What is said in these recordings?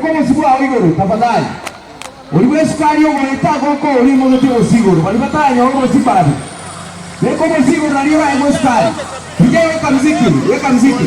Como si fuera algo, tafadhali. Uliweza kali yao wanataka huko ulimo ndio usiguru. Walipatanya huko sipati. Niko mzigo na liwa yangu skali. Nije weka muziki, weka muziki.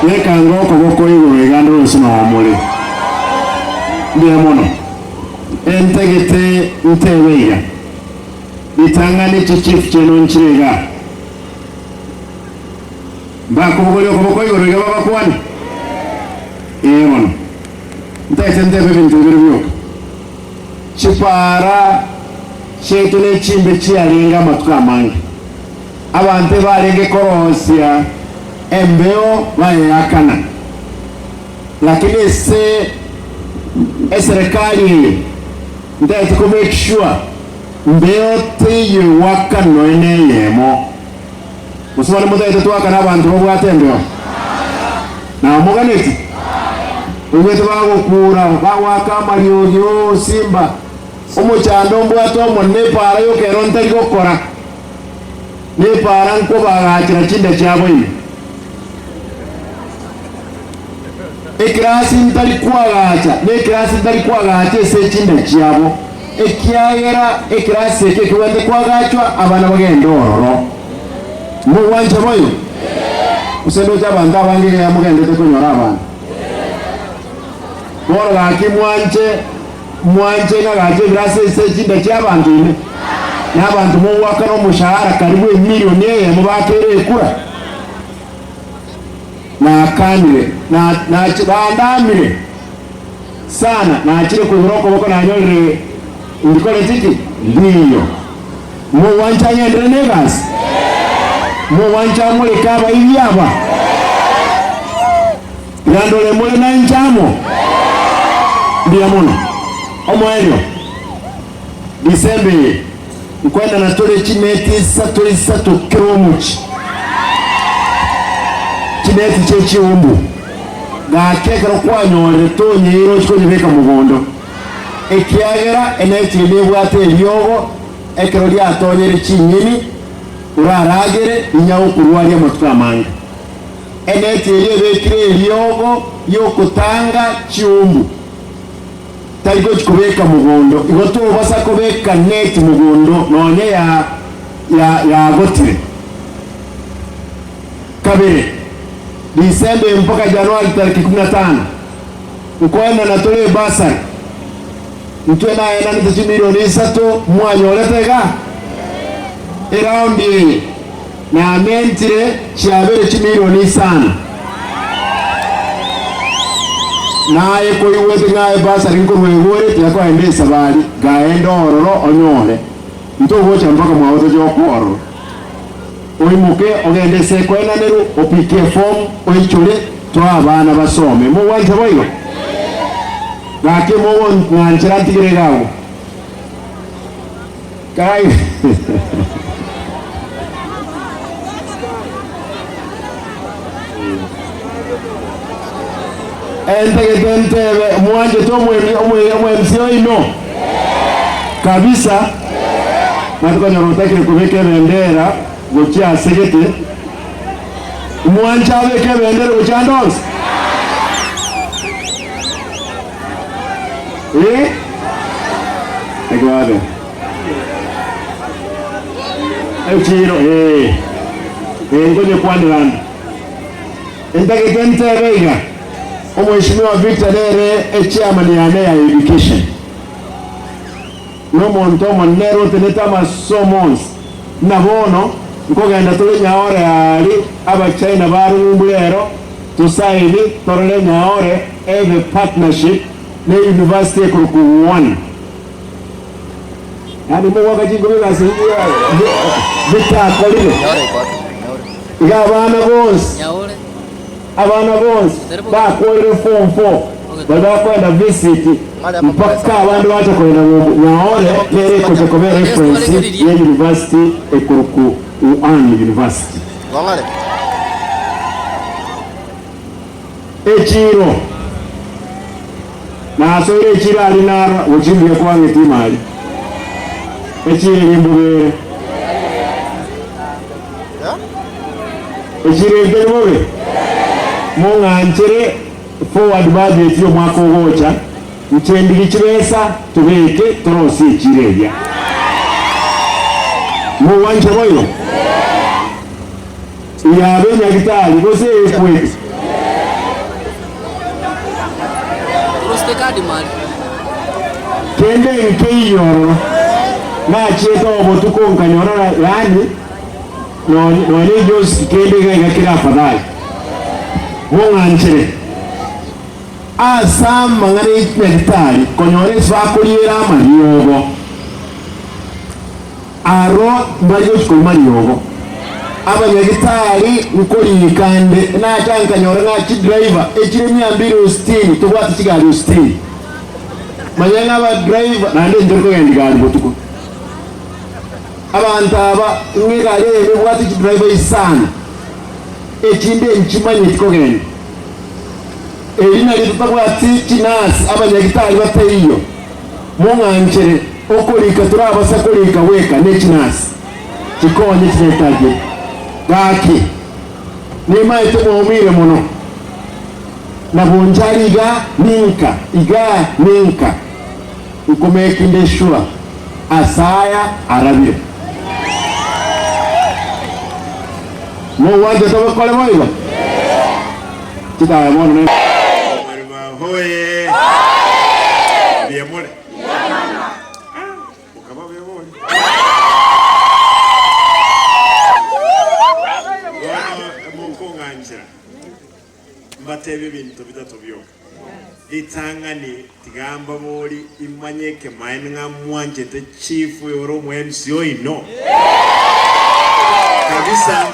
Yeka ngoko boko iguru iganda rusima wamuri ndiye mono entegete ntebeiga itangane chief cheno nchirega mbako boko iguru igaba bakwani mono ntete ntebe bintu biribyo chipara chetune chimbe chialinga matuka mangi abante barenge korosia embeo bayakana lakini serikali ndio to make sure mbeo tiye wakano eneyemo musubane mudaite twakana abantu bobwatembeo na muganeti ubete bagokura bawaka marioyo simba umuchando mbwato monne para yo kero ntari gokora ne para nko bagakira cinde cyabo ine ekirasi ntari kwagacha ne kirasi ntari kwagacha ese cinde cyabo ekyagera ekirasi ekikwende kwagachwa abana bagenda ororo mu wanje boyo usendo cy'abantu abangire ya mugende tekonyora abantu bora laki mwanje nagaje kirasi ese cinde cy'abantu ine n'abantu mu wakano mushahara karibu milioni mu bakere kura na kanire na chibandamire sana na chile kuburoko boko na nyore ndikole tiki ndiyo mu wanja nyendere negas mu wanja mule kaba ibyaba yandole mule na njamo ndiya muno omwelio Disembe ukwenda na tole chineti sato kiromuchi chineti chechiumbu gakekero kwanyore tonyiro chikonyebeka mugondo ekiagera eneti lebwate ebyogo ekero lyatonyere chinyini uraragere inyawo kurwanya matuka manga eneti lebekire ebyogo yokutanga chiumbu taiko chikubeka mugondo igoto basa kubeka neti mugondo nonye ya gotire kabere Disembe mpaka Januari tariki 15 ukoenda na tole basari mtwe na ena ni milioni 3 mwanyoletega iraundi na mentire chabere milioni 5 naye ko iwete ngaye basari nko mwegore yako endesa bali gaendo ororo onyole ntogo cha mpaka mwawote jo kworo oimuke ogende sekwena neru opike form oichule twa abana basome mu wanje boyo gake mu nwanjira ntigire gawo kai entege mwanje to mwe msio ino kabisa matuko nyorotake kubeke bendera gocha segete mwanja beke bendera gocha ndons egwade echiro ngoje kwandiranda entege tentebeiga omweshimiwa Victor Dere chairman ya education no monto monero teneta masomons nabono nkogenda tole nyaore ali aba China baru mbulero tusaidi torole nyaore eve partnership ne university kuruku 1 yani muwaga jingo bibasingia bitakolire ya abana bonse bakolere form 4 badakwenda visit mpaka abantu bacha kwenda nyaore nere kutokomea reference ya university ekuruku university Gongale. Echiro na sore echiro ali nara uchimbye kwange timali echiro limbugere echiro ndemobe munganchere forward budget yo mwako gocha mchendi kichibesa tubeke trosi echireya mu wanje boyo yabe nyagitali bose kwezi prostekadi mali kende nkeyoro na cheka obotuko nkanyora yani no jos kende ngakira afadhali wonganchere asama ngari nyagitali konyore swakulira mariyogo aro mbayo chikomaryogo abanyagitari ukori kande na chanka nyora na chi driver echire 260 tubati chigari 60 manyanga aba driver nande ndiko ndigari botuko abantu aba ngikale bwati chi driver isana echinde nchimanye tikogende elina litutakwati chinasi abanyagitari bateyo munganchere okolika turabasa kolika weka ne chinasi chikonye chinetaje gaki nima itumoumire muno na Bonchari iga ninka ukumekinde shua asaya arabire mo wanje tobe kole moiba chita mono ne hoye biamore ukaba biamore mukonganjira mbatebe bintu bitatu byo litangani tigamba boli imanyeke mainga mwanje te chief yoro mwensi ino kabisa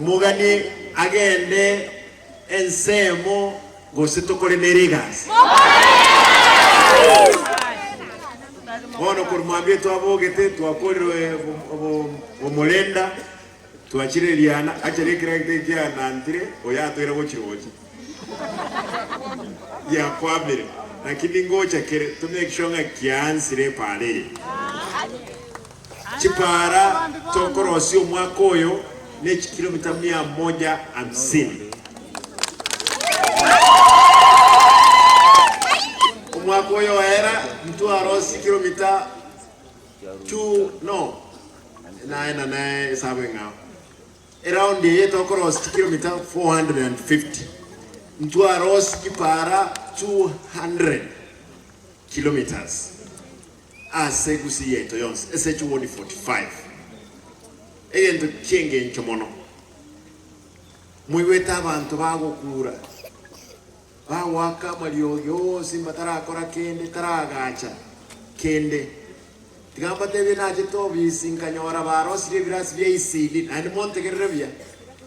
mugani agende ensemo gositokole nerigas Bono kurumambie twabogete twakorerwe omulenda twachire liana achire kiragite kya nantire oyatwera gochirochi ya kwabere lakini ngocha kere tumekishonga kiansire pale chipara tokorosi omwaka oyo ne kilomita 150 omwaka oyo era mtu arosi kilomita 2 no na sabenga around the tokorosi kilomita 450 mtu arosi kipara 200 kilometers asegusi yeto yonse SH1 45 egento kienge nchomono muiweta abantu bagokura bawaka malioyo simba tarakora kende taragacha kende tigamba tebe naje tobi sinkanyora barosi lebras vya isidi and monte gerevia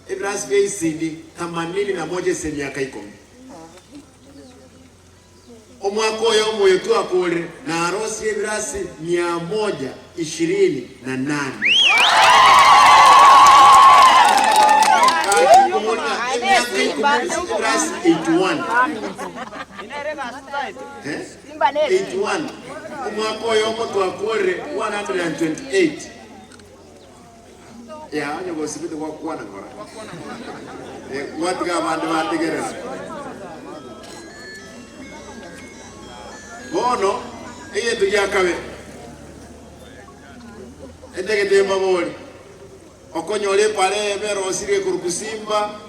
ebras vya isidi 81 semyaka 10 omwaka oyo moyo tu akole na arosi ebras 128 81 umwaka oyo moto akore 128 ya onye go sibite kwa kwana ngora watiga bandu bategereza bono eye tuyakabe endegede maboli okonyole pale bero sire kurukusimba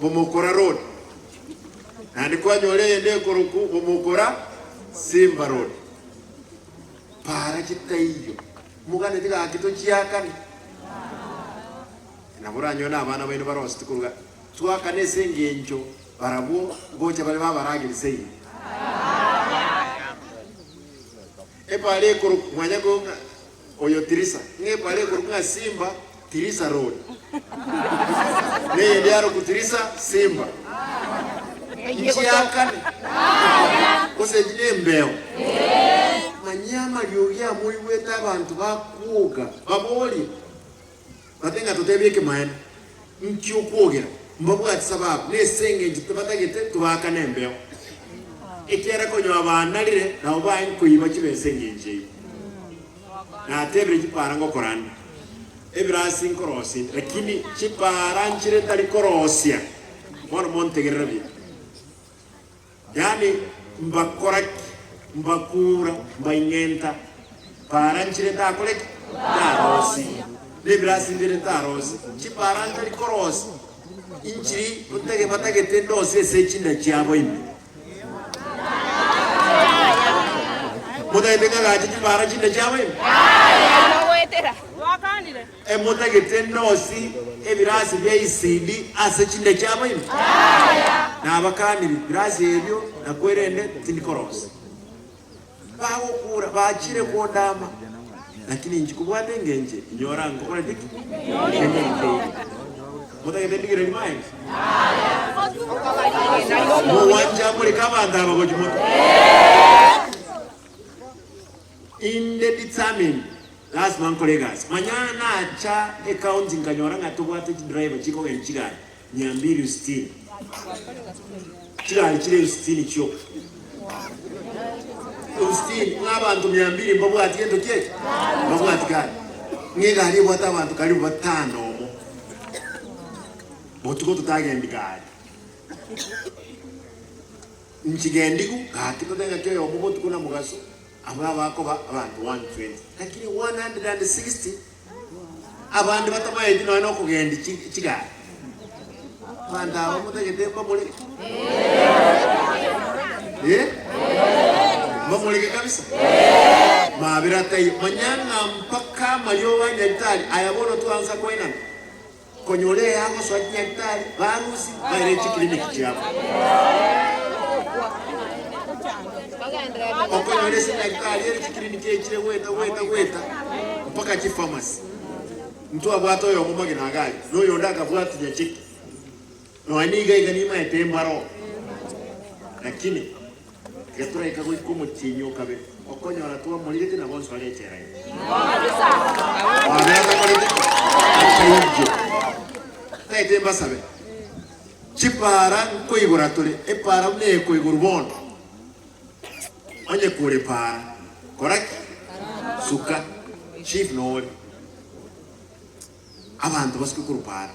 bomokora road nandi kwa nyole yende kuruku bomokora Simba road para kitaiyo mugane tiga kito chiakani nabura nyona abana bene barosi tukuruga twakane sengenjo barabo gocha bale babaragire sei pale kuru mwanya gonga oyo tirisa nge pale kuru nga Simba tirisa road ne ndiaro kutirisa Simba nchi yakane kose jine mbeo manyama lyoya muri weta abantu bakuga baboli batenga tutebeke maana nchi okogera mbabu ati sababu ne senge njitabagete tubakane mbeo ekera konyo abana lire na obaye kuyiba kibesenge nje na tebre kipara ngo korana ebrasi nkorosi lakini kipara nchire tali korosia mwana montegerera bi yani mbakura mbaingenta para nchire ta kolek tarosi ebrasi ndire tarosi kipara tali korosi inchiri untege batage tendo se chinda chiabo ime muda ndega gaji para chinda chiabo ime muda getendo si ebirasi bya isidi ase chinda chiabo ime na abakaniri birasi ebyo nakwerende tindikoros bawo kura bachire kodama lakini njikubwate ngenje inyora ngokora diki muda getendikire limaye muwanja muri kabanda abagoji muda indetermined last man colleagues manyana cha accounting kanyora ngatubwate driver chiko genchigani 260 chira chire 60 chyo 60 n'abantu 200 mbabwati yendo keke mbabwati kali ngega ali bwata abantu kali batano botuko tutagendikali nchigendiku ati kotenga kyo omubotu kuna mugaso abako abantu 120 lakini 160 abantu batamaye dino no kugendi chigari banda bamutegete bamule bamule kabisa mabira tai manyanga mpaka malio wanyantali ayabono tuanza kwena konyole yako swanyantali barusi baire kliniki chapa okonyole sinantali ere kliniki chire weta mpaka chi pharmacy mtu abwato yo mumage nagali no yondaka bwatu nyachiki no aniga iganima etembaro lakini gatura ikago ikumu tinyo kabe okonya wanatua mulite na bonso wale chera wabeta kolite achayijo taitemba sabe chipara koigura tole epara mne koigura bondo onye kule para correct suka chief no abantu basikukuru para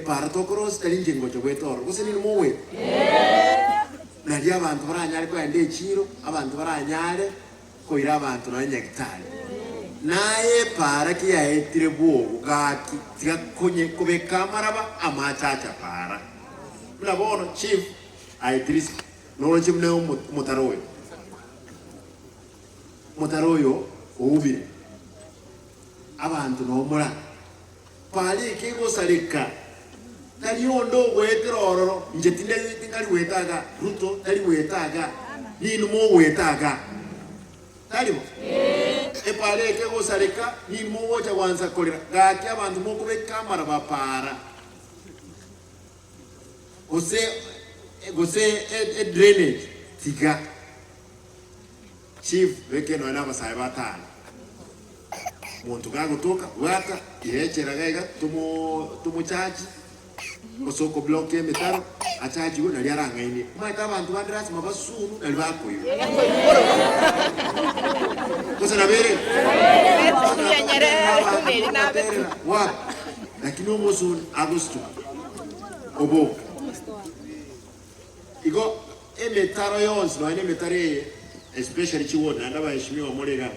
para tokoros talinje ngojo gwetoro kusini muwe nadia abantu baranyare ko ende chiro abantu baranyare ko ira abantu no nyektari naye para ki yaetire buogo gaki tigakonye kubeka maraba amachacha para mnabono chief aitris no chimne mutaroyo ubire abantu no mura pali kego salika taliondo gweteroro njetinde tingali wetaga ruto tali wetaga ninu mo wetaga talimo pali kego salika ninu mo wocha wanza kolera gaki abantu mo kubeka mara bapara gose drainage tiga chief weke no na basaya batana muntu gagutuka wata yechera gaiga tumu charge osoko block emetaro achaji go nali aranga ine maita abantu bandrasi mabasuru nali bakoyo kosa na bere wa lakini omosun agosto obo igo emetaro yons no ine metare especially chiwona ndabashimiwa molega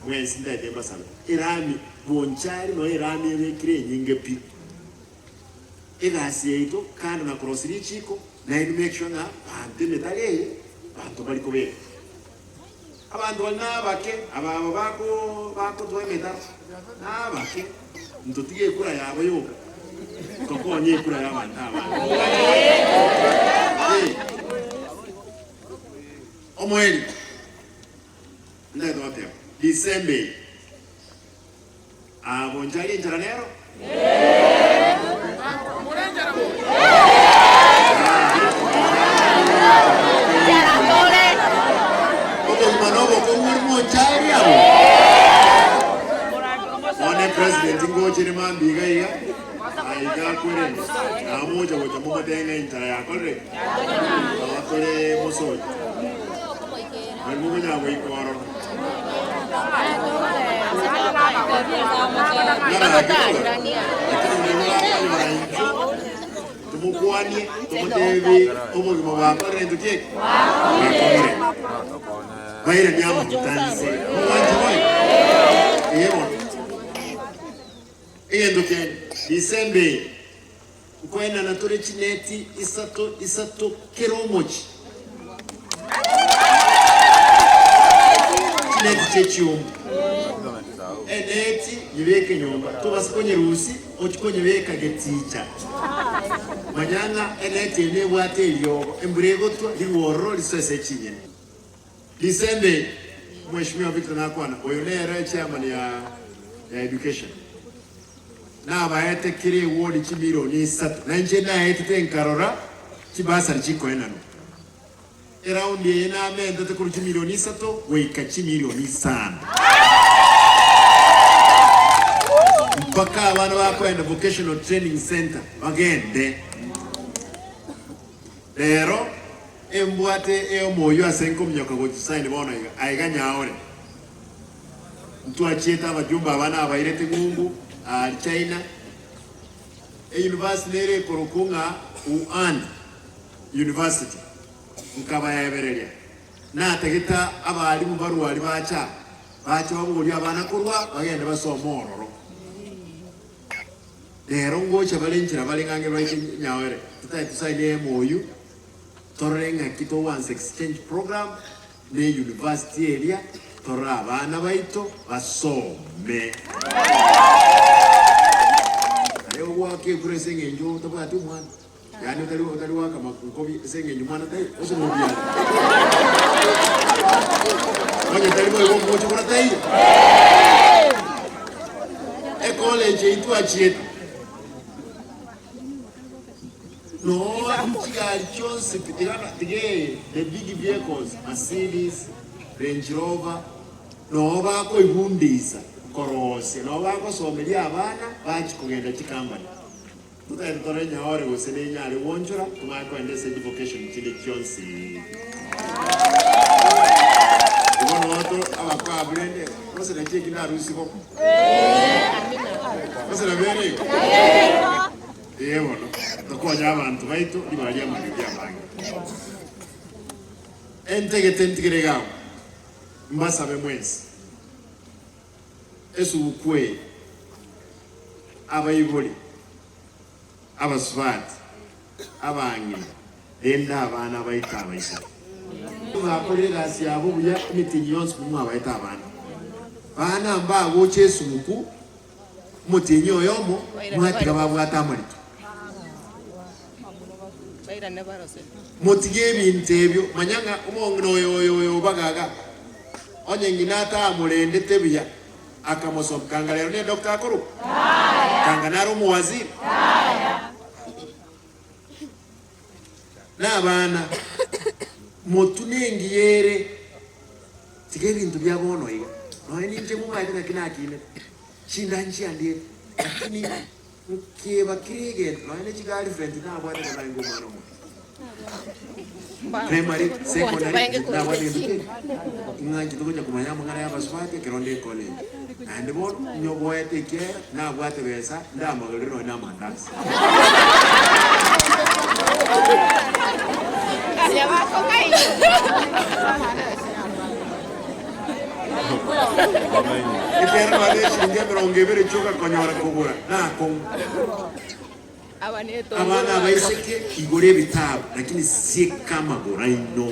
mwezi ndade basana irami bonchari no irami rekire nyinge pi egasi yeito kandi na crossri chiko na in make sure na bante metale bantu bali kobe abantu bana bake ababo bako twa meta na bake ntotiye kura yabo yoga koko nye kura yabo ntaba omoeli ndade wapi December. Bonchari Interanero? President Bonchari Mambiga here. I got Queen. Amoja with the Momadenga in Tayakore. Akore Moso. I'm moving away for Tumukwani, Tumutevi, Omugawaka, and the cake. Wait a young dance. December, kwenda na tore chineti isato keromochi. Chineti chechium. Eneti yibeke nyumba. Tubasikonye rusi, ochikonye weka geticha. Manyanga eneti ne bwate elyogo. Emburego twa liworo lisese chinye. December, Mheshimiwa Victor Nakwana, oyonera chairman ya education. Na baete kiri wodi chimiro ni sat na nje na ete nkarora chibasa chiko enano around ye na menda te kuri chimiro ni sato we ka chimiro ni sana mpaka abana bakwenda vocational training center bagende lero embwate moyo asenko mnyoka go sign bona aiganya ore mtu achieta abajumba abana abairete Mungu China university nere korokunga UAN University nkaba yabereria na tegeta abalimu baruwali bacha bamuri abana kurwa bagenda basoma ororo lero ngocha balenjira balingange nyawere tutayisaide moyu torenga kito once exchange program ne university area tora abana baito basome wake kure senge njo tabati mwana yani utali waka makobi senge njo mwana tai osomobia wanye tali moyo ngocho kuna tai college itu achieta no chiga chonse pitirana tige the big vehicles Mercedes Range Rover no bako ibundisa korose no bako somelia abana bachi kugenda chikambani tutaentorenya ore gosenenya ali wonjora kumako endese vocation chile chonsi uno otro abakwa blende kose na cheki na rusi ko kose na bere bueno tokonya abantu baito libalia mabibia bangi entegeregao mbasa bemwezi esubukwe abayibuli abaswati abangi enda abana bayita abayisa bakolera siyabo buya meeting yonse mu abayita abana bana mba woche sumuku mutinyo yomo mwatira babwata amalito mutige ebintu ebyo manyanga umongino yoyo bagaga onye nginata amulende tebiya akamoso kangalero ne Dr. Akuru kanganaro muwaziri na bana motunengi yere tige bintu byabono iga no ninje mu maidina kinakine chinda nchi andie lakini mkieba kirige no ene chigali friend na bwana na ngomano primary secondary na bwana nduke nganji tukoja kumanya mangara ya baswati kironde college and bon nyoboye teke na bwate besa ndamagaliro na mandasi ya bako kai ikera wale shinge brongebere choka konyora kugura na kom abana baiseke igore bitabu lakini si kama goraino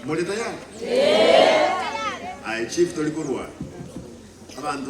Muri tayari? Ai chief tulikurwa. Abantu